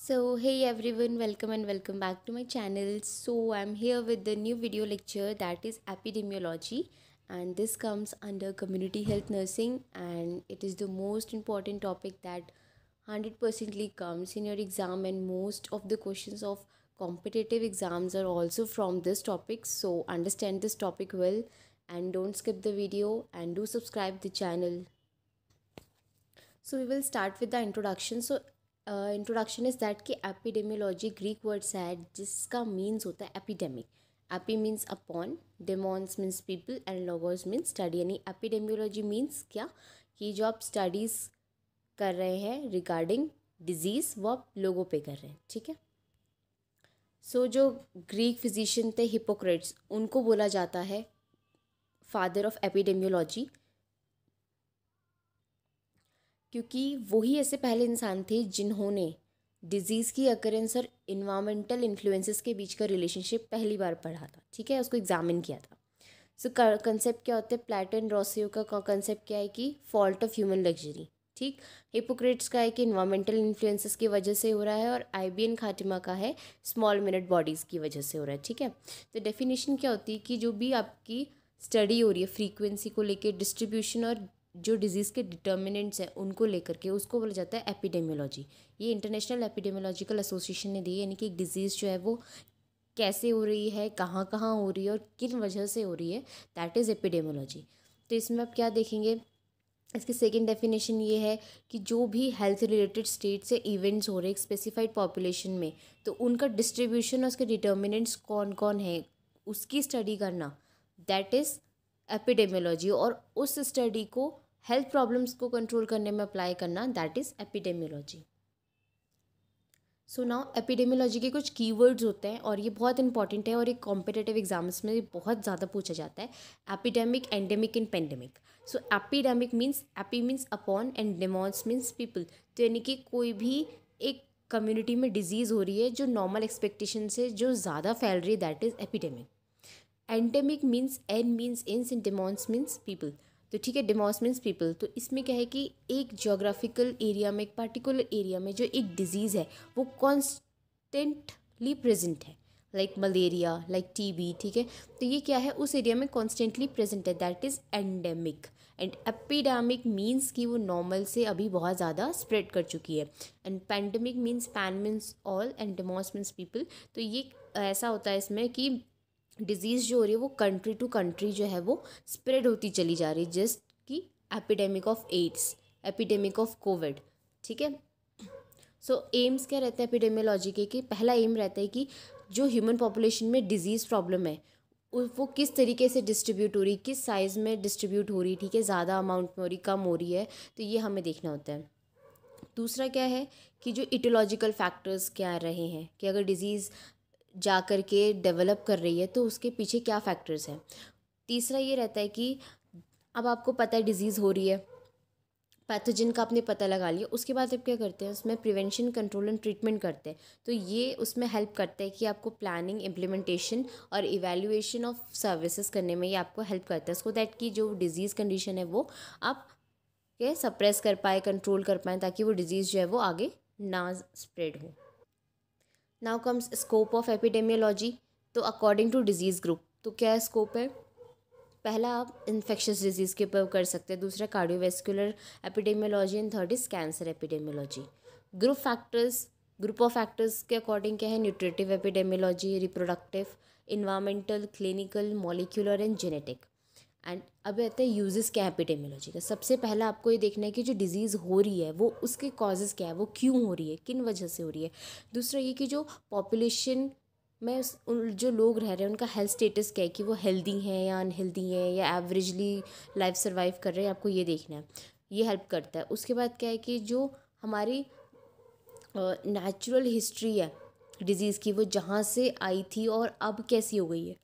So, hey everyone, welcome back to my channel. So, I'm here with the new video lecture that is epidemiology, and this comes under community health nursing, and it is the most important topic that 100% comes in your exam, and most of the questions of competitive exams are also from this topic. So, understand this topic well and don't skip the video and do subscribe the channel. So we will start with the introduction. So introduction is that कि epidemiology Greek word से है जिसका means होता है epidemic. AP means upon, demons means people and logos means study. यानी epidemiology means क्या कि जो आप स्टडीज़ कर रहे हैं रिगार्डिंग डिजीज़ वो आप लोगों पे कर रहे हैं. ठीक है. सो जो ग्रीक फिजिशियन थे हिपोक्रेट्स, उनको बोला जाता है फादर ऑफ एपिडेमियोलॉजी, क्योंकि वही ऐसे पहले इंसान थे जिन्होंने डिजीज़ की अकरेंस और इन्वामेंटल इन्फ्लुएंसेस के बीच का रिलेशनशिप पहली बार पढ़ा था. ठीक है, उसको एग्जामिन किया था. सो कंसेप्ट क्या होता है, प्लेटो एंड रोसियो का कंसेप्ट क्या है कि फॉल्ट ऑफ ह्यूमन लग्जरी. ठीक. हिपोक्रेट्स का है कि इन्वामेंटल इन्फ्लुएंसेस की वजह से हो रहा है, और आईबीएन खातिमा का है स्मॉल मिनट बॉडीज़ की वजह से हो रहा है. ठीक है. तो डेफिनेशन क्या होती है कि जो भी आपकी स्टडी हो रही है फ्रीक्वेंसी को लेके, डिस्ट्रीब्यूशन और जो डिजीज़ के डिटर्मिनेंट्स हैं उनको लेकर के, उसको बोला जाता है एपिडेमियोलॉजी. ये इंटरनेशनल एपिडेमियोलॉजिकल एसोसिएशन ने दी है. यानी कि एक डिजीज़ जो है वो कैसे हो रही है, कहाँ कहाँ हो रही है और किन वजह से हो रही है, दैट इज़ एपिडेमियोलॉजी. तो इसमें आप क्या देखेंगे, इसकी सेकेंड डेफिनेशन ये है कि जो भी हेल्थ रिलेटेड स्टेट से इवेंट्स हो रहे हैं एक स्पेसिफाइड पॉपुलेशन में, तो उनका डिस्ट्रीब्यूशन और उसके डिटर्मिनेंट्स कौन कौन है उसकी स्टडी करना, दैट इज़ एपिडेमियोलॉजी. और उस स्टडी को हेल्थ प्रॉब्लम्स को कंट्रोल करने में अप्लाई करना, that is epidemiology. So now epidemiology के कुछ कीवर्ड्स होते हैं और ये बहुत इंपॉर्टेंट है और एक कॉम्पिटिटिव एग्जाम्स में बहुत ज़्यादा पूछा जाता है. Epidemic, endemic and pandemic. So epidemic means, AP means upon and demos means people. तो यानी कि कोई भी एक कम्युनिटी में डिजीज़ हो रही है जो नॉर्मल एक्सपेक्टेशन से जो ज़्यादा फैल रही है, that is epidemic. Endemic means, en means in and demos means people. तो ठीक है, डेमोस मीन्स पीपल. तो इसमें क्या है कि एक जोग्राफिकल एरिया में, एक पर्टिकुलर एरिया में जो एक डिजीज़ है वो कॉन्स्टेंटली प्रेजेंट है, लाइक मलेरिया, लाइक टीबी. ठीक है. तो ये क्या है, उस एरिया में कॉन्स्टेंटली प्रेजेंट है, that is endemic. And epidemic means कि वो नॉर्मल से अभी बहुत ज़्यादा स्प्रेड कर चुकी है. And pandemic means, pan means all and demos means people. तो ये ऐसा होता है इसमें कि डिज़ीज़ जो हो रही है वो कंट्री टू कंट्री जो है वो स्प्रेड होती चली जा रही है, जस्ट कि epidemic of AIDS, epidemic of COVID. ठीक है. सो एम्स क्या रहते हैं एपिडेमियोलॉजी के, कि पहला एम रहता है कि जो ह्यूमन पॉपुलेशन में डिजीज़ प्रॉब्लम है वो किस तरीके से डिस्ट्रीब्यूट हो रही, किस साइज़ में डिस्ट्रीब्यूट हो रही. ठीक है. ज़्यादा अमाउंट में हो रही, कम हो रही है, तो ये हमें देखना होता है. दूसरा क्या है कि जो इटोलॉजिकल फैक्टर्स क्या रहे हैं, कि अगर डिज़ीज़ जा कर के डेवलप कर रही है तो उसके पीछे क्या फैक्टर्स हैं. तीसरा ये रहता है कि अब आपको पता है डिज़ीज़ हो रही है, पैथोजन का आपने पता लगा लिया, उसके बाद आप क्या करते हैं, उसमें प्रिवेंशन, कंट्रोल एंड ट्रीटमेंट करते हैं. तो ये उसमें हेल्प करता है कि आपको प्लानिंग, इम्प्लीमेंटेशन और इवैल्यूएशन ऑफ सर्विसेज करने में ये आपको हेल्प करता है, सो दैट कि जो डिज़ीज़ कंडीशन है वो आप के सप्रेस कर पाए, कंट्रोल कर पाएँ, ताकि वो डिज़ीज़ जो है वो आगे ना स्प्रेड हो. Now comes scope of epidemiology. तो अकॉर्डिंग टू डिजीज़ ग्रुप, तो क्या स्कोप है, पहला आप इन्फेक्शियस डिजीज़ के ऊपर कर सकते हैं, दूसरा cardiovascular epidemiology, and third is cancer epidemiology. Group factors, group of factors के अकॉर्डिंग क्या है, nutritive epidemiology, reproductive, environmental, clinical, molecular and genetic. And अब रहता है यूजेस क्या है एपिडेमियोलॉजी का. सबसे पहला आपको ये देखना है कि जो डिज़ीज़ हो रही है वो उसके कॉजेज़ क्या है, वो क्यों हो रही है, किन वजह से हो रही है. दूसरा ये कि जो पॉपुलेशन में जो लोग रह रहे हैं उनका हेल्थ स्टेटस क्या है, कि वो हेल्दी हैं या अनहेल्दी हैं या एवरेजली लाइफ सर्वाइव कर रहे हैं, आपको ये देखना है. ये हेल्प करता है. उसके बाद क्या है कि जो हमारी नेचुरल हिस्ट्री है डिज़ीज़ की, वो जहाँ से आई थी और अब कैसी हो गई है,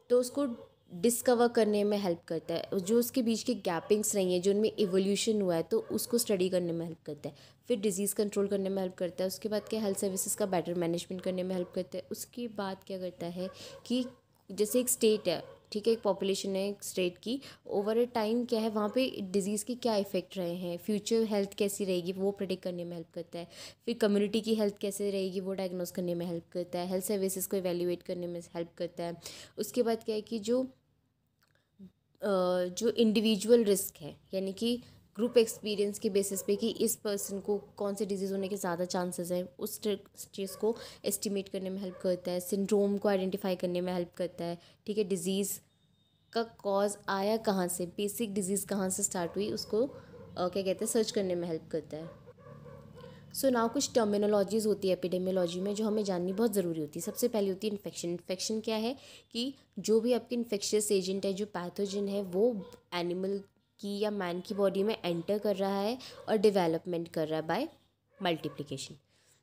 तो उसको डिस्कवर करने में हेल्प करता है. जो उसके बीच के गैपिंग्स रही हैं, जो उनमें इवोल्यूशन हुआ है, तो उसको स्टडी करने में हेल्प करता है. फिर डिजीज़ कंट्रोल करने में हेल्प करता है. उसके बाद क्या, हेल्थ सर्विसेज का बेटर मैनेजमेंट करने में हेल्प करता है. उसके बाद क्या करता है कि जैसे एक स्टेट है, ठीक है, एक पॉपुलेशन है एक स्टेट की, ओवर अ टाइम क्या है वहाँ पे डिजीज़ के क्या इफेक्ट रहे हैं, फ्यूचर हेल्थ कैसी रहेगी वो प्रेडिक्ट करने में हेल्प करता है। फिर कम्युनिटी की हेल्थ कैसे रहेगी वो डायग्नोस करने में हेल्प करता है। हेल्थ सर्विसेज को इवेल्युएट करने में हेल्प करता है। उसके बाद क्या है कि जो इंडिविजुअल रिस्क है, यानी कि ग्रुप एक्सपीरियंस के बेसिस पे कि इस पर्सन को कौन से डिजीज़ होने के ज़्यादा चांसेस हैं, उस चीज़ को एस्टिमेट करने में हेल्प करता है। सिंड्रोम को आइडेंटिफाई करने में हेल्प करता है। ठीक है, डिज़ीज़ का कॉज आया कहाँ से, बेसिक डिजीज़ कहाँ से स्टार्ट हुई, उसको क्या कहते हैं सर्च करने में हेल्प करता है। सो नाउ कुछ टर्मिनोलॉजीज होती है एपिडेमियोलॉजी में जो हमें जाननी बहुत ज़रूरी होती है। सबसे पहले होती है इन्फेक्शन। इन्फेक्शन क्या है कि जो भी आपके इन्फेक्शियस एजेंट है, जो पैथोजन है, वो एनिमल की या मैन की बॉडी में एंटर कर रहा है और डेवलपमेंट कर रहा है by multiplication.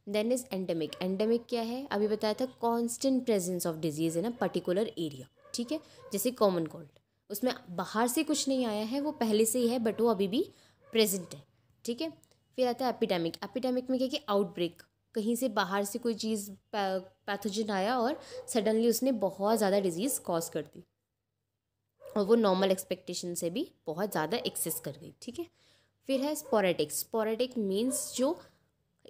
Then is endemic. Endemic क्या है, अभी बताया था, constant presence of disease in a particular area. ठीक है, जैसे कॉमन कोल्ड, उसमें बाहर से कुछ नहीं आया है, वो पहले से ही है बट वो अभी भी प्रेजेंट है। ठीक है, फिर आता है एपिडेमिक। एपिडेमिक में क्या कि आउटब्रेक, कहीं से बाहर से कोई चीज़ पैथोजन आया और सडनली उसने बहुत ज़्यादा डिजीज़ कॉज कर दी और वो नॉर्मल एक्सपेक्टेशन से भी बहुत ज़्यादा एक्सेस कर गई। ठीक है, फिर है स्पोरेटिक। स्पोरेटिक मीन्स जो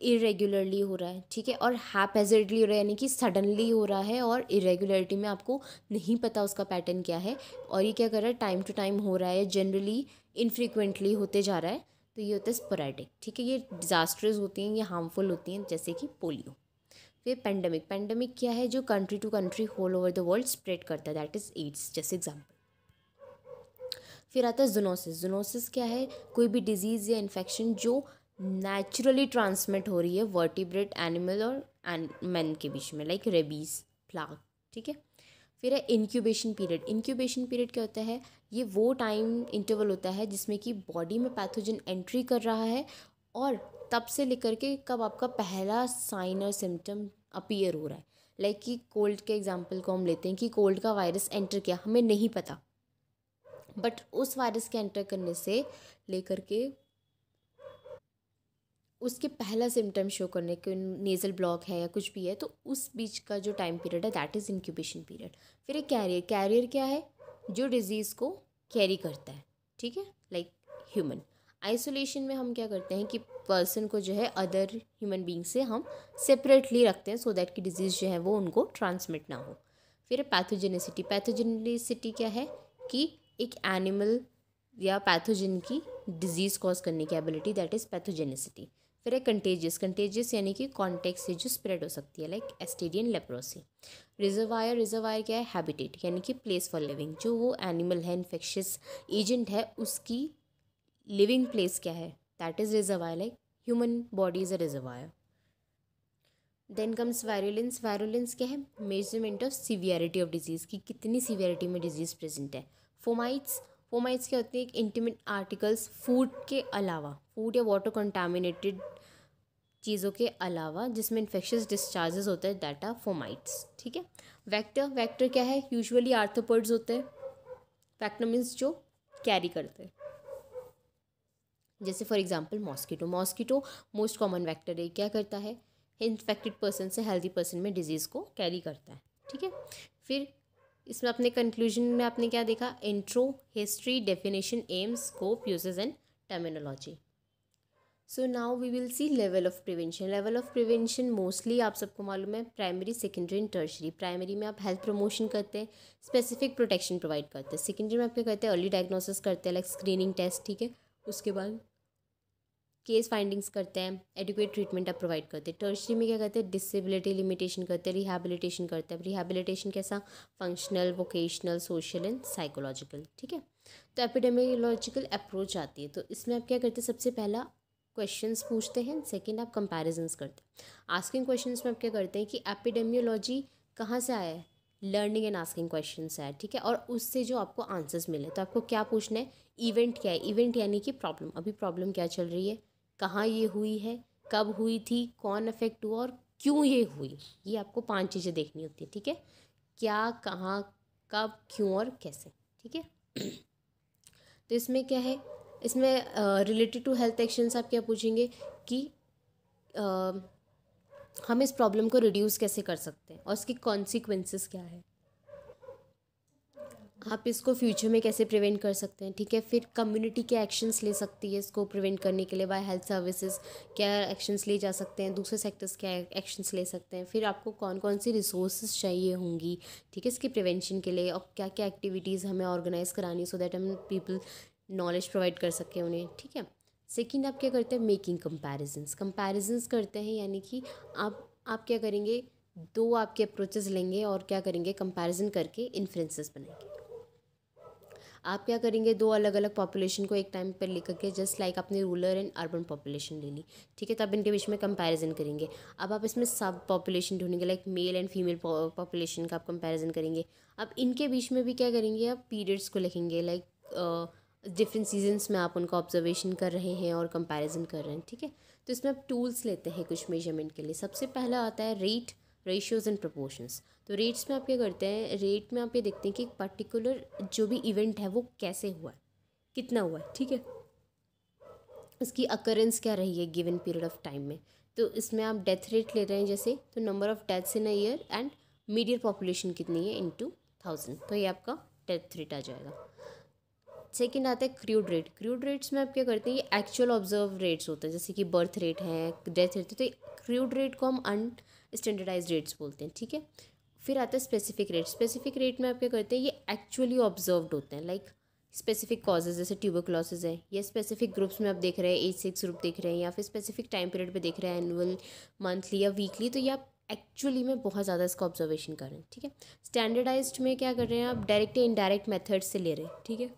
इरेगुलरली हो रहा है, ठीक है, और हैपहैज़र्डली हो रहा है, यानी कि सडनली हो रहा है और इरेगुलरिटी में आपको नहीं पता उसका पैटर्न क्या है, और ये क्या कर रहा है, टाइम टू टाइम हो रहा है, जनरली इनफ्रीक्वेंटली होते जा रहा है, तो ये होता है स्पोरेटिक। ठीक है, ये डिजास्टर्स होती हैं, ये हार्मफुल होती हैं, जैसे कि पोलियो। फिर पेंडेमिक। पेंडेमिक क्या है, जो country to country whole over the world spread करता है, दैट इज एड्स जैसे एग्जाम्पल। फिर आता है जूनोसिस। जूनोसिस क्या है, कोई भी डिजीज़ या इन्फेक्शन जो नेचुरली ट्रांसमिट हो रही है वर्टिब्रेट एनिमल और मैन के बीच में, लाइक रेबीज, प्लाग। ठीक है, फिर है इंक्यूबेशन पीरियड। इंक्यूबेशन पीरियड क्या होता है, ये वो टाइम इंटरवल होता है जिसमें कि बॉडी में पैथोजन एंट्री कर रहा है और तब से लेकर के कब आपका पहला साइन और सिम्टम अपीयर हो रहा है। लाइक कि कोल्ड के एग्जांपल को हम लेते हैं कि कोल्ड का वायरस एंटर किया, हमें नहीं पता, बट उस वायरस के एंटर करने से लेकर के उसके पहला सिम्टम शो करने के, नेज़ल ब्लॉक है या कुछ भी है, तो उस बीच का जो टाइम पीरियड है दैट इज़ इंक्यूबेशन पीरियड। फिर एक कैरियर। कैरियर क्या है, जो डिजीज़ को कैरी करता है। ठीक है, लाइक ह्यूमन। आइसोलेशन में हम क्या करते हैं कि पर्सन को जो है अदर ह्यूमन बींग से हम सेपरेटली रखते हैं सो दैट कि डिजीज़ जो है वो उनको ट्रांसमिट ना हो। फिर पैथोजेनिसिटी। पैथोजेनिसिटी क्या है कि एक एनिमल या पैथोजन की डिजीज़ कॉज करने की एबिलिटी, दैट इज़ पैथोजेनिसिटी। फिर है कंटेजियस। कंटेजियस यानी कि कॉन्टेक्ट से जो स्प्रेड हो सकती है, like STD, leprosy. Reservoir. Reservoir क्या है, हैबिटेट, यानी कि प्लेस फॉर लिविंग। जो वो एनिमल है, इन्फेक्शियस एजेंट है, उसकी लिविंग प्लेस क्या है, that is reservoir, like human body is a reservoir. Then comes virulence. Virulence क्या है, measurement of severity of disease, की कितनी सीवियरिटी में डिजीज़ प्रेजेंट है। फोमाइट्स। फोमाइट्स क्या होते हैं, एक इंटीमेट आर्टिकल्स, फूड के अलावा, फूड या वाटर कंटामिनेटेड चीज़ों के अलावा जिसमें इन्फेक्शियस डिस्चार्जेस होते हैं, डाटा फोमाइट्स। ठीक है, वेक्टर। वेक्टर क्या है, यूजुअली आर्थ्रोपोड्स होते हैं। वेक्टर मीन्स जो कैरी करते हैं, जैसे for example mosquito. Mosquito most common vector है, क्या करता है, इन्फेक्टेड पर्सन से हेल्दी पर्सन में डिजीज़ को कैरी करता है। ठीक है, फिर इसमें अपने कंक्लूजन में आपने क्या देखा, intro, history, definition, aim, scope, uses and terminology. So now we will see level of prevention. Level of prevention mostly आप सबको मालूम है, primary, secondary and tertiary. Primary में आप हेल्थ प्रमोशन करते हैं, स्पेसिफिक प्रोटेक्शन प्रोवाइड करते हैं। सेकेंडरी में आप क्या करते हैं, अर्ली डायग्नोसिस करते हैं, लाइक स्क्रीनिंग टेस्ट। ठीक है, उसके बाद केस फाइंडिंग्स करते हैं, एडुकेट ट्रीटमेंट आप प्रोवाइड करते हैं। टर्शरी में क्या करते हैं, डिसेबिलिटी लिमिटेशन करते हैं, रिहैबिलिटेशन करते हैं। रिहैबिलिटेशन कैसा, functional, vocational, social and psychological. ठीक है, तो एपिडेमियोलॉजिकल अप्रोच आती है, तो इसमें आप क्या करते हैं, सबसे पहला क्वेश्चंस पूछते हैं, सेकंड आप कंपैरिजंस करते हैं। आस्किंग क्वेश्चंस में आप क्या करते हैं कि एपिडेमियोलॉजी कहाँ से आया है, लर्निंग एंड आस्किंग क्वेश्चन से है। ठीक है, और उससे जो आपको आंसर्स मिले, तो आपको क्या पूछना है, इवेंट क्या है। इवेंट यानी कि प्रॉब्लम, अभी प्रॉब्लम क्या चल रही है, कहाँ ये हुई है, कब हुई थी, कौन अफेक्ट हुआ और क्यों ये हुई। ये आपको 5 चीज़ें देखनी होती है। ठीक है, क्या, कहाँ, कब, क्यों और कैसे। ठीक है, तो इसमें क्या है, इसमें रिलेटेड टू हेल्थ एक्शंस आप क्या पूछेंगे कि हम इस प्रॉब्लम को रिड्यूस कैसे कर सकते हैं और इसकी कॉन्सिक्वेंसेस क्या है। आप इसको फ्यूचर में कैसे प्रिवेंट कर सकते हैं, ठीक है। फिर कम्युनिटी के एक्शंस ले सकती है इसको प्रिवेंट करने के लिए बाय हेल्थ सर्विसेज, क्या एक्शंस ले जा सकते हैं, दूसरे सेक्टर्स क्या एक्शंस ले सकते हैं, फिर आपको कौन कौन सी रिसोर्सेज चाहिए होंगी, ठीक है, इसकी प्रिवेंशन के लिए, और क्या क्या एक्टिविटीज़ हमें ऑर्गेनाइज करानी सो दैट हम पीपल नॉलेज प्रोवाइड कर सकें उन्हें, ठीक है। सेकेंड आप क्या करते हैं, मेकिंग कंपैरिजंस करते हैं, यानी कि आप क्या करेंगे, दो आपके अप्रोचेस लेंगे और क्या करेंगे, कंपैरिजन करके इन्फ्रेंसेस बनाएंगे। आप क्या करेंगे, दो अलग अलग पॉपुलेशन को एक टाइम पर लेकर के, जस्ट लाइक आपने रूरल एंड अर्बन पॉपुलेशन ले ली, ठीक है, तब इनके बीच में कंपैरिजन करेंगे। अब आप इसमें सब पॉपुलेशन ढूंढेंगे, like male and female population का आप कंपैरिजन करेंगे। अब इनके बीच में भी क्या करेंगे, आप पीरियड्स को लिखेंगे, लाइक डिफरेंट सीजन्स में आप उनका ऑब्जर्वेशन कर रहे हैं और कंपैरिजन कर रहे हैं, ठीक है। तो इसमें आप टूल्स लेते हैं कुछ मेजरमेंट के लिए। सबसे पहला आता है रेट, रेशियोज़ एंड प्रपोर्शंस। तो रेट्स में आप क्या करते हैं, रेट में आप ये देखते हैं कि एक पर्टिकुलर जो भी इवेंट है वो कैसे हुआ है, कितना हुआ है, ठीक है, उसकी अकरेंस क्या रही है गिवन पीरियड ऑफ टाइम में। तो इसमें आप डेथ रेट ले रहे हैं जैसे, तो number of deaths in a year and median population कितनी है इनटू 1000, तो ये आपका डेथ रेट आ जाएगा। सेकेंड आता है क्रूड रेट। क्रूड रेट्स में आप क्या करते हैं, ये एक्चुअल ऑब्जर्व रेट्स होते हैं, जैसे कि बर्थ रेट है, डेथ रेट है, तो क्रूड रेट को हम अनस्टैंडर्डाइज रेट्स बोलते हैं, ठीक है। फिर आता है स्पेसिफिक रेट। स्पेसिफिक रेट में आप क्या करते हैं, ये एक्चुअली ऑब्जर्व्ड होते हैं, लाइक स्पेसिफिक कॉजेज जैसे ट्यूबरक्लोसिस है, या स्पेसिफिक ग्रुप्स में आप देख रहे हैं, एज 6 ग्रुप देख रहे हैं, या फिर स्पेसिफिक टाइम पीरियड पे देख रहे हैं, एनुअल, मंथली या वीकली, तो ये आप एक्चुअली में बहुत ज़्यादा इसका ऑब्जर्वेशन कर रहे हैं, ठीक है। स्टैंडर्डाइज्ड में क्या कर रहे हैं, आप डायरेक्ट या इनडायरेक्ट मेथड से ले रहे हैं, ठीक है।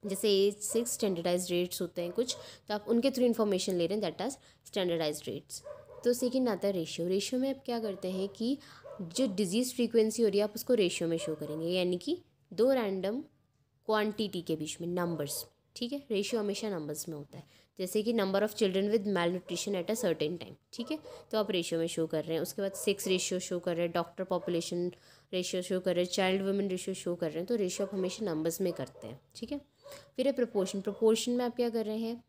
जैसे एज 6 स्टैंडर्डाइज रेट्स होते हैं कुछ, तो आप उनके थ्रू इन्फॉर्मेशन ले रहे हैं, दैट आर स्टैंडर्डाइज रेट्स। तो सेकेंड आता है रेशियो। रेशियो में आप क्या करते हैं कि जो डिजीज़ फ्रीक्वेंसी हो रही है आप उसको रेशियो में शो करेंगे, यानी कि दो रैंडम क्वांटिटी के बीच में नंबर्स, ठीक है। रेशियो हमेशा नंबर्स में होता है, जैसे कि number of children with mail nutrition at a certain time, ठीक है, तो आप रेशियो में शो कर रहे हैं। उसके बाद 6 रेशियो शो कर रहे हैं, डॉक्टर पॉपुलेशन रेशियो शो कर रहे हैं, चाइल्ड वुमेन रेशियो शो कर रहे हैं, तो रेशियो आप हमेशा नंबर्स में करते हैं, ठीक है। फिर है प्रोपोर्शन। प्रोपोर्शन में आप क्या कर रहे हैं,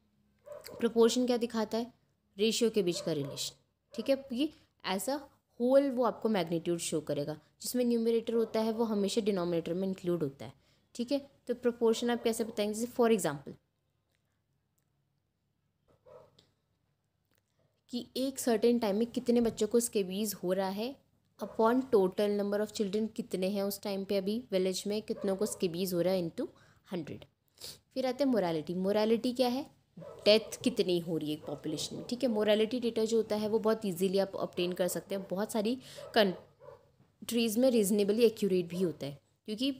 प्रोपोर्शन क्या दिखाता है, रेशियो के बीच का रिलेशन, ठीक है, कि एज अ होल वो आपको मैग्नीट्यूड शो करेगा, जिसमें न्यूमरेटर होता है वो हमेशा डिनोमिनेटर में इंक्लूड होता है, ठीक है। तो प्रोपोर्शन आप कैसे बताएंगे, जैसे फॉर एग्जांपल कि एक सर्टेन टाइम में कितने बच्चों को स्केबीज हो रहा है upon total number of children कितने हैं उस टाइम पे, अभी विलेज में कितनों को स्केबीज हो रहा है इनटू 100। फिर आते हैं मोरालिटी। मोरालिटी क्या है, डेथ कितनी हो रही है पॉपुलेशन में, ठीक है। मोरालिटी डेटा जो होता है वो बहुत इजीली आप ऑब्टेन कर सकते हैं, बहुत सारी कंट्रीज़ में रीजनेबली एक्यूरेट भी होता है, क्योंकि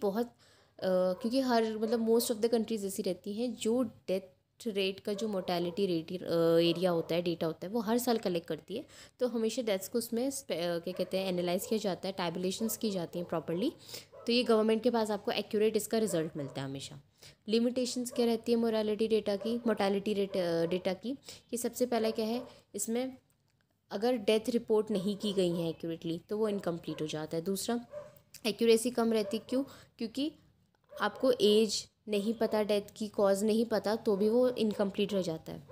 क्योंकि हर मतलब मोस्ट ऑफ द कंट्रीज ऐसी रहती हैं जो डेथ रेट का जो मोर्टेलिटी रेट एरिया होता है, डेटा होता है, वो हर साल कलेक्ट करती है। तो हमेशा डेथ्स को उसमें क्या कहते हैं एनालाइज किया जाता है, टैबुलेशंस की जाती हैं प्रॉपर्ली, तो ये गवर्नमेंट के पास आपको एक्यूरेट इसका रिजल्ट मिलता है हमेशा। लिमिटेशंस क्या रहती है मोरालिटी डेटा की, मोर्टेलिटी डेटा की, कि सबसे पहला क्या है इसमें, अगर डेथ रिपोर्ट नहीं की गई है एक्यूरेटली तो वो इनकम्प्लीट हो जाता है। दूसरा, एक्यूरेसी कम रहती, क्यों, क्योंकि आपको एज नहीं पता, डेथ की कॉज नहीं पता, तो भी वो इनकम्प्लीट रह जाता है।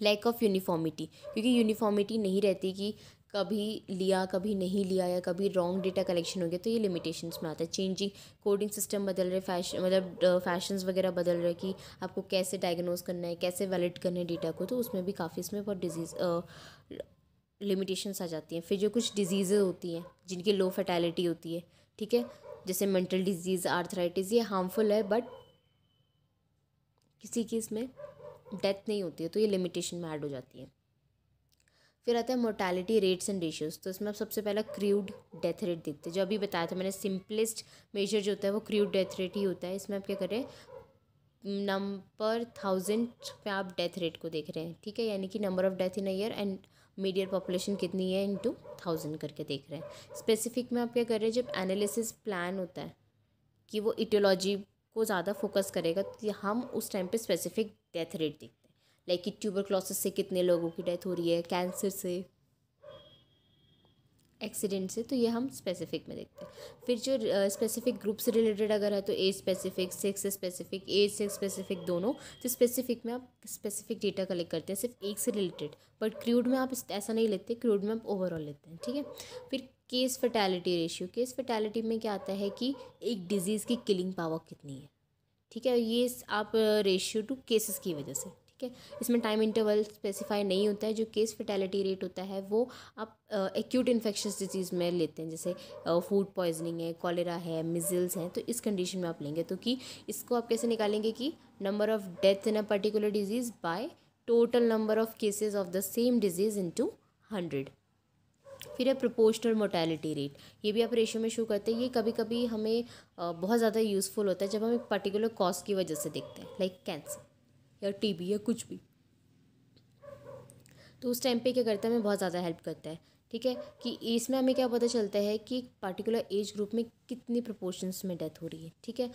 लैक ऑफ यूनिफॉर्मिटी, क्योंकि यूनिफॉर्मिटी नहीं रहती कि कभी लिया कभी नहीं लिया या कभी रॉन्ग डेटा कलेक्शन हो गया, तो ये लिमिटेशंस में आता है। चेंजिंग कोडिंग सिस्टम बदल रहे, फैशन मतलब फैशंस वगैरह बदल रहे कि आपको कैसे डायग्नोज करना है, कैसे वैलिड करना है डेटा को, तो उसमें भी काफ़ी इसमें बहुत डिजीज़ लिमिटेशंस आ जाती हैं। फिर जो कुछ डिजीज़ेज होती हैं जिनकी लो फर्टेलिटी होती है, ठीक है, जैसे मेंटल डिजीज़, आर्थराइटिस, ये हार्मफुल है बट किसी की इसमें डेथ नहीं होती है, तो ये लिमिटेशन में ऐड हो जाती है। फिर आता है मोर्टेलिटी रेट्स एंड रेशियोज। तो इसमें आप सबसे पहला क्रूड डेथ रेट देखते हैं, जो अभी बताया था मैंने, सिंपलेस्ट मेजर जो होता है वो क्रूड डेथ रेट ही होता है। इसमें आप क्या करें, नंबर 1000 पे आप डेथ रेट को देख रहे हैं, ठीक है, यानी कि number of death in a year and median population कितनी है इनटू 1000 करके देख रहे हैं। स्पेसिफिक में आप क्या कर रहे हैं, जब एनालिसिस प्लान होता है कि वो इटियोलॉजी को ज़्यादा फोकस करेगा, तो हम उस टाइम पे स्पेसिफिक डेथ रेट देखते हैं, लाइक कि ट्यूबरक्लोसिस से कितने लोगों की डेथ हो रही है, कैंसर से, एक्सीडेंट से, तो ये हम स्पेसिफिक में देखते हैं। फिर जो स्पेसिफिक ग्रुप से रिलेटेड अगर है तो age specific, sex specific, age sex specific दोनों, तो स्पेसिफिक में आप स्पेसिफिक डेटा कलेक्ट करते हैं सिर्फ एक से रिलेटेड, बट क्रूड में आप ऐसा नहीं लेते, क्रूड में आप ओवरऑल लेते हैं, ठीक है। फिर case fatality ratio, case fatality में क्या आता है कि एक डिजीज़ की किलिंग पावर कितनी है, ठीक है, ये आप रेशियो टू केसेस की वजह से, ठीक है। इसमें टाइम इंटरवल स्पेसिफाई नहीं होता है। जो केस फैटेलिटी रेट होता है वो आप एक्यूट इन्फेक्शस डिजीज़ में लेते हैं, जैसे फूड पॉइजनिंग है, कॉलेरा है, मिजल्स हैं, तो इस कंडीशन में आप लेंगे। तो कि इसको आप कैसे निकालेंगे कि number of death in a particular disease by total number of cases of the same disease into 100। फिर है प्रोपोर्शनल मोर्टेलिटी रेट, ये भी आप रेशियो में शो करते हैं। ये कभी कभी हमें बहुत ज़्यादा यूज़फुल होता है जब हम एक पर्टिकुलर कॉज की वजह से देखते हैं, लाइक कैंसर या टीबी या कुछ भी। तो उस टाइम पे क्या करता है, हमें बहुत ज़्यादा हेल्प करता है, ठीक है। कि इसमें हमें क्या पता चलता है कि एक पर्टिकुलर एज ग्रुप में कितनी प्रोपोर्शंस में डेथ हो रही है, ठीक है।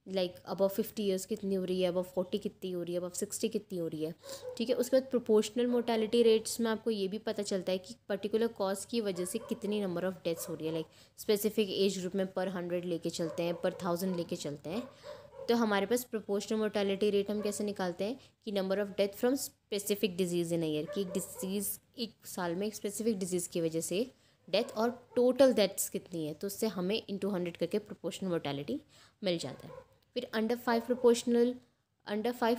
लाइक अबव 50 ईयर्स कितनी हो रही है, अबव 40 कितनी हो रही है, अबव 60 कितनी हो रही है, ठीक है। उसके बाद प्रोपोर्शनल मोर्टेलिटी रेट्स में आपको ये भी पता चलता है कि पर्टिकुलर कॉज की वजह से कितनी नंबर ऑफ डेथ्स हो रही है। लाइक स्पेसिफिक एज ग्रुप में पर 100 लेके चलते हैं, पर 1000 लेके चलते हैं। तो हमारे पास प्रोपोर्शनल मोर्टेलिटी रेट हम कैसे निकालते हैं कि number of death from specific disease in year, कि एक डिजीज़ एक साल में एक स्पेसिफिक डिजीज़ की वजह से डेथ और टोटल डेथ्स कितनी है, तो उससे हमें इंटू 100 करके प्रोपोर्शनल मोर्टेलिटी मिल जाता है। फिर अंडर 5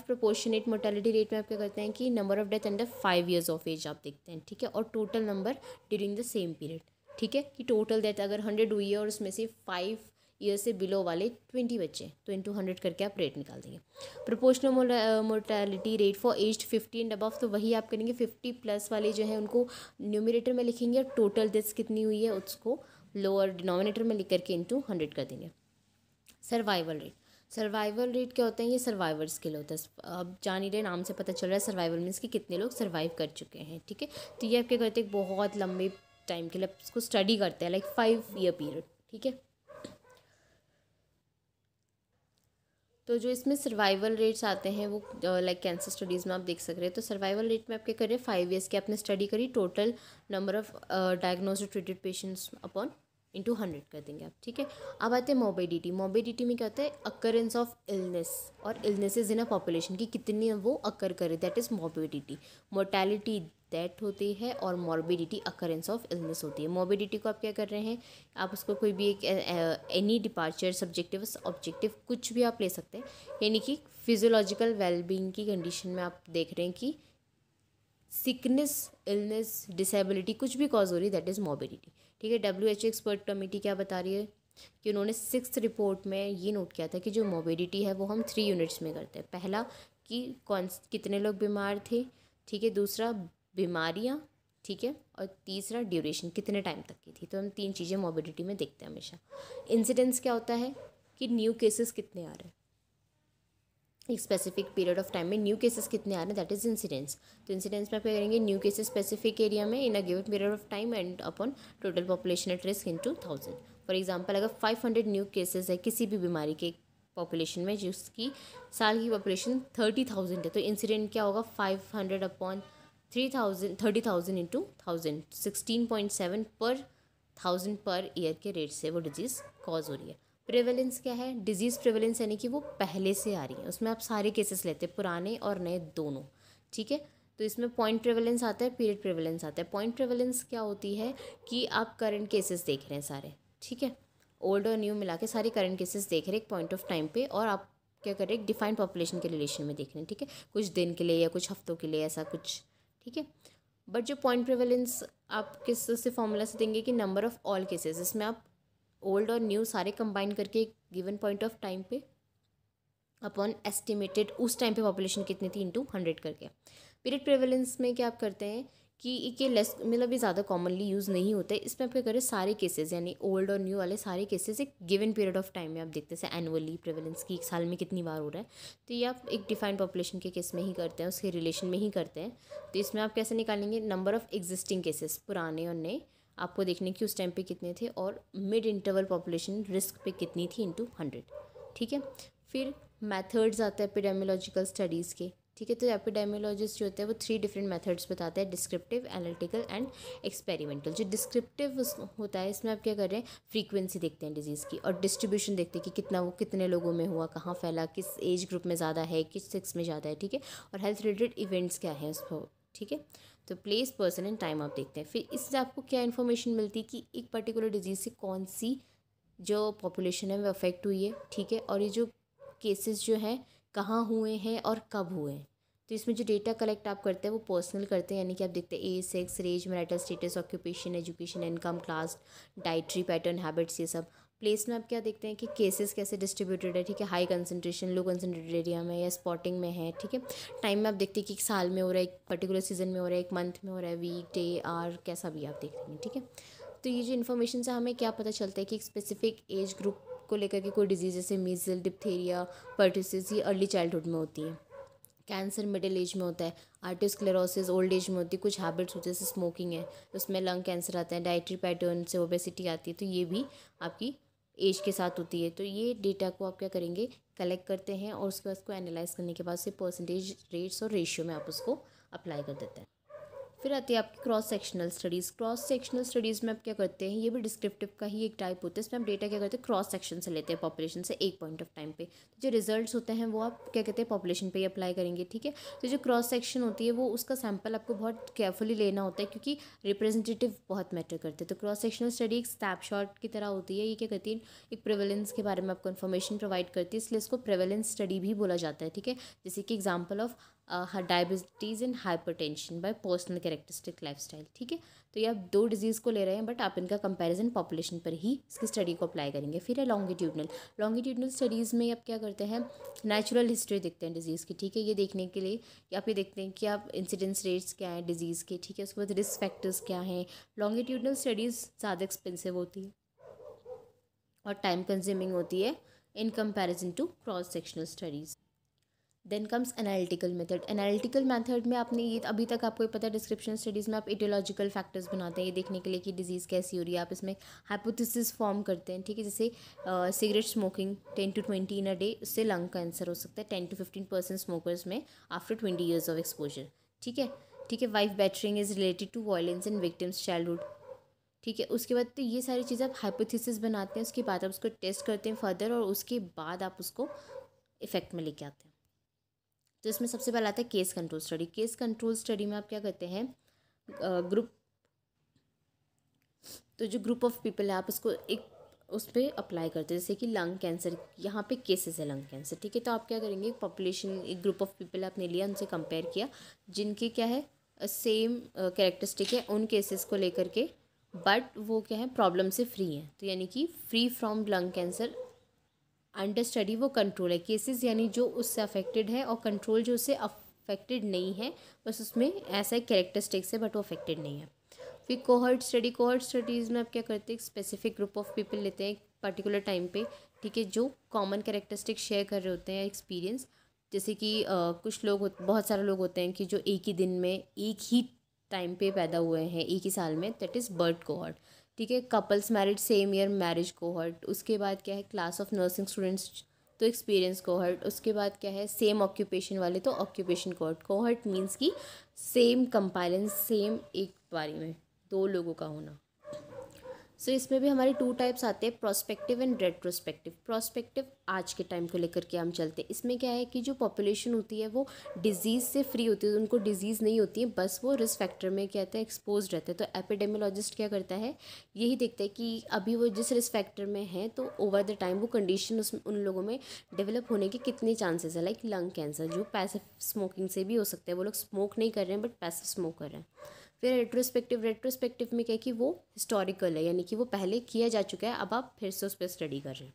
प्रोपोर्शनेट मोर्टेलिटी रेट में आप क्या करते हैं कि number of death under 5 years of age आप देखते हैं, ठीक है, और total number during the same period, ठीक है। कि टोटल डेथ अगर 100 हुई है और उसमें से 5 ईयर से बिलो वाले 20 बच्चे, तो इंटू 100 करके आप रेट निकाल देंगे। Proportional mortality rate for aged 50 and above, तो वही आप करेंगे 50 प्लस वाले जो है उनको न्यूमरेटर में लिखेंगे और टोटल डेथ्स कितनी हुई है उसको लोअर डिनोमिनेटर में लिख करके इंटू 100 कर देंगे। सर्वाइवल रेट, सर्वाइवल रेट क्या होता है, ये सर्वाइवर स्किल होता है। अब जान ही रहे, नाम से पता चल रहा है सर्वाइवल मीन्स कि कितने लोग सर्वाइव कर चुके हैं, ठीक है। तो ये आप क्या करते हैं, बहुत लंबे टाइम के लिए इसको स्टडी करते हैं, लाइक 5 ईयर पीरियड, ठीक है। तो जो इसमें सर्वाइवल रेट्स आते हैं वो लाइक कैंसर स्टडीज़ में आप देख सक रहे हैं। तो सर्वाइवल रेट में आप क्या कर रहे हैं, 5 ईयर्स की आपने स्टडी करी, total number of diagnosed treated patients upon into 100 कर देंगे आप, ठीक है। अब आते हैं मोबिडिटी। मोबिडिटी में क्या होता है, अकरेंस ऑफ इलनेस और इलनेसेस इन अ पॉपुलेशन की कितनी वो अकर करे, that is morbidity. Mortality death होती है और मॉर्बिडिटी अकरेंस ऑफ इलनेस होती है। मॉर्बिडिटी को आप क्या कर रहे हैं, आप उसको कोई भी एक एनी डिपार्चर सब्जेक्टिव ऑब्जेक्टिव कुछ भी आप ले सकते हैं, यानी कि फिजियोलॉजिकल वेलबींग की कंडीशन में आप देख रहे हैं कि सिकनेस, इलनेस, डिसेबिलिटी कुछ भी कॉज हो रही है, दैट इज़ मॉर्बिडिटी, ठीक है। WHO एक्सपर्ट कमेटी क्या बता रही है कि उन्होंने 6th रिपोर्ट में ये नोट किया था कि जो मॉर्बिडिटी है वो हम 3 यूनिट्स में करते हैं। पहला कि कितने लोग बीमार थे, ठीक है, दूसरा बीमारियाँ, ठीक है, और तीसरा ड्यूरेशन कितने टाइम तक की थी। तो हम 3 चीज़ें मॉर्बिडिटी में देखते हैं हमेशा। इंसिडेंस क्या होता है कि न्यू केसेस कितने आ रहे हैं, एक स्पेसिफिक पीरियड ऑफ टाइम में न्यू केसेस कितने आ रहे हैं, दैट इज इंसिडेंस। तो इंसिडेंस में आप क्या करेंगे, न्यू केसेस स्पेसिफिक एरिया में in a given period of time and upon total population at risk into 1000। For example अगर 500 न्यू केसेस है किसी भी बीमारी के पॉपुलेशन में जिसकी साल की पॉपुलेशन 30,000 है, तो इंसिडेंट क्या होगा, 500 अपॉन 3000, 30,000 इंटू 1000, 16.7 पर 1000 पर ईयर के रेट से वो डिजीज़ कॉज हो रही है। प्रेवलेंस क्या है, डिजीज़ प्रेवलेंस यानी कि वो पहले से आ रही है, उसमें आप सारे केसेस लेते हैं, पुराने और नए दोनों, ठीक है। तो इसमें पॉइंट प्रेवलेंस आता है, पीरियड प्रेवलेंस आता है। पॉइंट प्रेवलेंस क्या होती है कि आप करंट केसेस देख रहे हैं सारे, ठीक है, ओल्ड और न्यू मिला के सारे करंट केसेस देख रहे हैं एक पॉइंट ऑफ टाइम पे, और आप क्या कर रहे हैं, डिफाइंड पॉपुलेशन के रिलेशन में देख रहे हैं, ठीक है, कुछ दिन के लिए या कुछ हफ्तों के लिए ऐसा कुछ, ठीक है। बट जो पॉइंट प्रेवलेंस आप किस से फॉर्मूला से देंगे कि नंबर ऑफ ऑल केसेस, इसमें आप ओल्ड और न्यू सारे कंबाइन करके एक गिवन पॉइंट ऑफ टाइम पे अपॉन एस्टिमेटेड उस टाइम पे पॉपुलेशन कितनी थी इंटू 100 करके। पीरियड प्रेवलेंस में क्या आप करते हैं कि ये लेस मतलब ये ज़्यादा कॉमनली यूज़ नहीं होते, इसमें आप क्या करें, सारे केसेस यानी ओल्ड और न्यू वाले सारे केसेस एक गिवन पीरियड ऑफ टाइम में आप देखते हैं, एनुअली प्रेवलेंस की एक साल में कितनी बार हो रहा है, तो ये आप एक डिफाइंड पॉपुलेशन के केस में ही करते हैं, उसके रिलेशन में ही करते हैं। तो इसमें आप कैसे निकालेंगे, नंबर ऑफ एग्जिस्टिंग केसेस पुराने और नए आपको देखने की उस टाइम पे कितने थे, और मिड इंटरवल पॉपुलेशन रिस्क पे कितनी थी इंटू 100, ठीक है। फिर मेथड्स आता है एपिडेमियोलॉजिकल स्टडीज़ के, ठीक है। तो एपिडेमियोलॉजिस्ट जो होते हैं वो 3 डिफरेंट मेथड्स बताते हैं, डिस्क्रिप्टिव, एनालिटिकल एंड एक्सपेरिमेंटल। जो डिस्क्रिप्टिव होता है इसमें आप क्या कर रहे हैं, फ्रीक्वेंसी देखते हैं डिजीज़ की, और डिस्ट्रीब्यूशन देखते हैं कि कितना वो कितने लोगों में हुआ, कहाँ फैला, किस एज ग्रुप में ज़्यादा है, किस सेक्स में ज़्यादा है, ठीक है, और हेल्थ रिलेटेड इवेंट्स क्या हैं उसको ठीक है। तो प्लेस, पर्सन एंड टाइम आप देखते हैं। फिर इससे आपको क्या इन्फॉर्मेशन मिलती है कि एक पर्टिकुलर डिजीज़ से कौन सी जो पॉपुलेशन है वो अफेक्ट हुई है, ठीक है, और ये जो केसेस जो हैं कहाँ हुए हैं और कब हुए हैं। तो इसमें जो डेटा कलेक्ट आप करते हैं वो पर्सनल करते हैं, यानी कि आप देखते हैं age, sex, race, marital status, occupation, education, income, class, dietary pattern, habits, ये सब। प्लेस में आप क्या देखते हैं कि केसेस कैसे डिस्ट्रीब्यूटेड है, ठीक है, हाई कंसंट्रेशन, लो कंसंट्रेटेड एरिया में या स्पॉटिंग में है, ठीक है। टाइम में आप देखते हैं कि एक साल में हो रहा है, एक पर्टिकुलर सीजन में हो रहा है, एक मंथ में हो रहा है, वीक, डे, आवर, कैसा भी आप देख लेंगे, ठीक है। तो ये जो इन्फॉर्मेशन से हमें क्या पता चलता है कि एक स्पेसिफिक एज ग्रुप को लेकर के कोई डिजीज़ जैसे मीजल, डिप्थीरिया, पर्टिसिस, ये अर्ली चाइल्डहुड में होती है। कैंसर मिडिल एज में होता है। आर्टियोस्क्लेरोसिस ओल्ड एज में होती है। कुछ हैबिट्स होती है जैसे स्मोकिंग है, उसमें लंग कैंसर आता है। डाइटरी पैटर्न से ओबेसिटी आती है, तो ये भी आपकी एज के साथ होती है। तो ये डेटा को आप क्या करेंगे, कलेक्ट करते हैं और उसके बाद उसको एनालाइज करने के बाद से परसेंटेज, रेट्स और रेशियो में आप उसको अप्लाई कर देते हैं। फिर आती है आपकी cross sectional studies. Cross sectional studies में आप क्या करते हैं, ये भी डिस्क्रिप्टिव का ही एक टाइप होता है। इसमें आप डेटा क्या करते हैं, क्रॉस सेक्शन से लेते हैं पॉपुलेशन से एक पॉइंट ऑफ टाइम पे। तो जो रिजल्ट्स होते हैं वो आप क्या कहते हैं, पॉपुलेशन पे ही अप्लाई करेंगे, ठीक है। तो जो क्रॉस सेक्शन होती है वो उसका सैम्पल आपको बहुत केयरफुली लेना होता है, क्योंकि रिप्रेजेंटेटिव बहुत मैटर करते हैं। तो क्रॉस सेक्शनल स्टडी एक स्नैपशॉट की तरह होती है। ये क्या कहती है, एक प्रेवलेंस के बारे में आपको इन्फॉर्मेशन प्रोवाइड करती है, इसलिए इसको प्रेवलेंस स्टडी भी बोला जाता है, ठीक है। जैसे कि example of diabetes and hypertension bye personal characteristic lifestyle, ठीक है। तो ये आप दो डिजीज़ को ले रहे हैं, बट आप इनका कंपैरिजन पॉपुलेशन पर ही इसकी स्टडी को अप्लाई करेंगे। फिर है लॉन्गिट्यूडनल स्टडीज़ में आप क्या करते हैं, नेचुरल हिस्ट्री देखते हैं डिजीज़ की, ठीक है। ये देखने के लिए आप ये देखते हैं कि आप इंसिडेंस रेट्स क्या हैं डिजीज़ के, ठीक है। उसके बाद रिस्क फैक्टर्स क्या हैं। लॉन्गिट्यूडनल स्टडीज़ ज़्यादा एक्सपेंसिव होती है और टाइम कंज्यूमिंग होती है in comparison to cross sectional studies. Then comes analytical method. Analytical method में आपने ये अभी तक आपको पता है, डिस्क्रिप्शन स्टडीज़ में आप इटियोलॉजिकल फैक्टर्स बनाते हैं ये देखने के लिए कि डिजीज़ कैसी हो रही है। आप इसमें हाइपोथेसिस फॉर्म करते हैं, ठीक है। जैसे cigarette smoking 10 to 20 in a day, उससे लंग कैंसर हो सकता है 10 to 15% स्मोकर्स में आफ्टर 20 years ऑफ एक्सपोजर, ठीक है। ठीक है, wife battering is related to violence in victims childhood, ठीक है। उसके बाद तो ये सारी चीज़ें आप हाइपोथेसिस बनाते हैं, उसके बाद आप उसको टेस्ट करते हैं फर्दर, और उसके बाद आप उसको इफेक्ट में लेके आते हैं। तो इसमें सबसे पहला आता है case control study. Case control study में आप क्या करते हैं, ग्रुप, तो जो ग्रुप ऑफ पीपल है आप उसको एक उस पर अप्लाई करते हैं। जैसे कि लंग कैंसर, यहाँ पे केसेस है लंग कैंसर, ठीक है। तो आप क्या करेंगे, पॉपुलेशन, एक ग्रुप ऑफ पीपल आपने लिया, उनसे कंपेयर किया जिनके क्या है सेम कैरेक्टरिस्टिक है उन केसेस को लेकर के, बट वो क्या है प्रॉब्लम से फ्री है, तो यानी कि free from lung cancer. Under study वो कंट्रोल है, केसेस यानी जो उससे अफेक्टेड है, और कंट्रोल जो उससे अफेक्टेड नहीं है, बस उसमें ऐसा एक कैरेक्टरिस्टिक्स है बट वो अफेक्टेड नहीं है। फिर कोहर्ट स्टडी। कोहर्ट स्टडीज़ में आप क्या करते हैं, स्पेसिफिक ग्रुप ऑफ पीपल लेते हैं एक पर्टिकुलर टाइम पे, ठीक है, जो कॉमन कैरेक्टरिस्टिक शेयर कर रहे होते हैं एक्सपीरियंस। जैसे कि कुछ लोग बहुत सारे लोग होते हैं कि जो एक ही दिन में एक ही टाइम पे पैदा हुए हैं एक ही साल में, दैट इज़ बर्थ कोहर्ट, ठीक है। Couples married same year, marriage cohort. उसके बाद क्या है, क्लास ऑफ नर्सिंग स्टूडेंट्स, तो एक्सपीरियंस कोहर्ट। उसके बाद क्या है, सेम ऑक्यूपेशन वाले, तो ऑक्यूपेशन कोहर्ट। कोहर्ट मीन्स कि सेम कंपाइलेंस, सेम एक बारी में दो लोगों का होना। सो इसमें भी हमारे टू टाइप्स आते हैं, प्रोस्पेक्टिव एंड रेट्रोस्पेक्टिव। प्रोस्पेक्टिव आज के टाइम को लेकर के हम चलते हैं। इसमें क्या है कि जो पॉपुलेशन होती है वो डिजीज़ से फ्री होती है, उनको डिजीज़ नहीं होती है, बस वो रिस्क फैक्टर में क्या कहते हैं एक्सपोज रहते हैं। तो एपिडेमियोलॉजिस्ट क्या करता है, यही देखता है कि अभी वो जिस रिस्क फैक्टर में है तो ओवर द टाइम वो कंडीशन उसमें उन लोगों में डेवलप होने के कितने चांसेस है। लाइक लंग कैंसर जो पैसिव स्मोकिंग से भी हो सकता है, वो लोग स्मोक नहीं कर रहे हैं बट पैसिव स्मोक कर रहे हैं। फिर रेट्रोस्पेक्टिव में क्या है कि वो हिस्टोरिकल है, यानी कि वो पहले किया जा चुका है, अब आप फिर से उस पर स्टडी कर रहे हैं।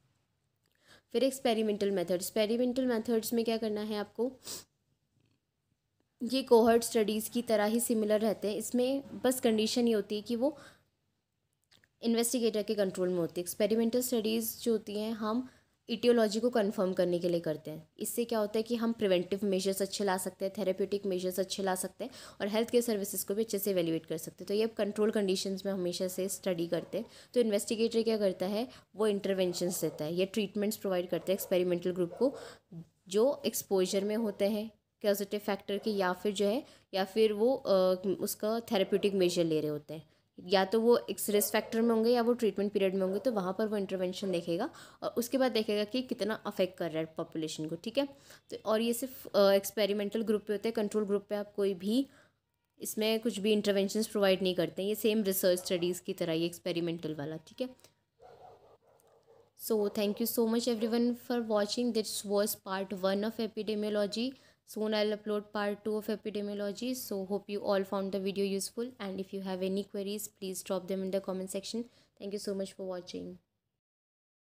फिर एक्सपेरिमेंटल मेथड्स में क्या करना है आपको, ये कोहर्ट स्टडीज़ की तरह ही सिमिलर रहते हैं। इसमें बस कंडीशन ये होती है कि वो इन्वेस्टिगेटर के कंट्रोल में होती है। एक्सपेरिमेंटल स्टडीज़ जो होती हैं हम इटियोलॉजी को कंफर्म करने के लिए करते हैं। इससे क्या होता है कि हम प्रिवेंटिव मेजर्स अच्छे ला सकते हैं, थेरेप्यूटिक मेजर्स अच्छे ला सकते हैं, और हेल्थ केयर सर्विसेज को भी अच्छे से एवेल्युएट कर सकते हैं। तो ये कंट्रोल कंडीशंस में हमेशा से स्टडी करते हैं। तो इन्वेस्टिगेटर क्या करता है, वो इंटरवेंशंस देता है या ट्रीटमेंट्स प्रोवाइड करते हैं एक्सपेरिमेंटल ग्रुप को, जो एक्सपोजर में होते हैं पॉजिटिव फैक्टर के, या फिर जो है या फिर वो उसका थेरेप्यूटिक मेजर ले रहे होते हैं, या तो वो रिस्क फैक्टर में होंगे या वो ट्रीटमेंट पीरियड में होंगे, तो वहाँ पर वो इंटरवेंशन देखेगा और उसके बाद देखेगा कि कितना अफेक्ट कर रहा है पॉपुलेशन को, ठीक है। तो और ये सिर्फ एक्सपेरिमेंटल ग्रुप पे होते हैं, कंट्रोल ग्रुप पे आप कोई भी इसमें कुछ भी इंटरवेंशंस प्रोवाइड नहीं करते हैं, ये सेम रिसर्च स्टडीज़ की तरह, ये एक्सपेरिमेंटल वाला, ठीक है। So thank you so much everyone for watching. This was part 1 of epidemiology. Soon I'll upload part 2 of epidemiology. So hope you all found the video useful, and if you have any queries, please drop them in the comment section. Thank you so much for watching.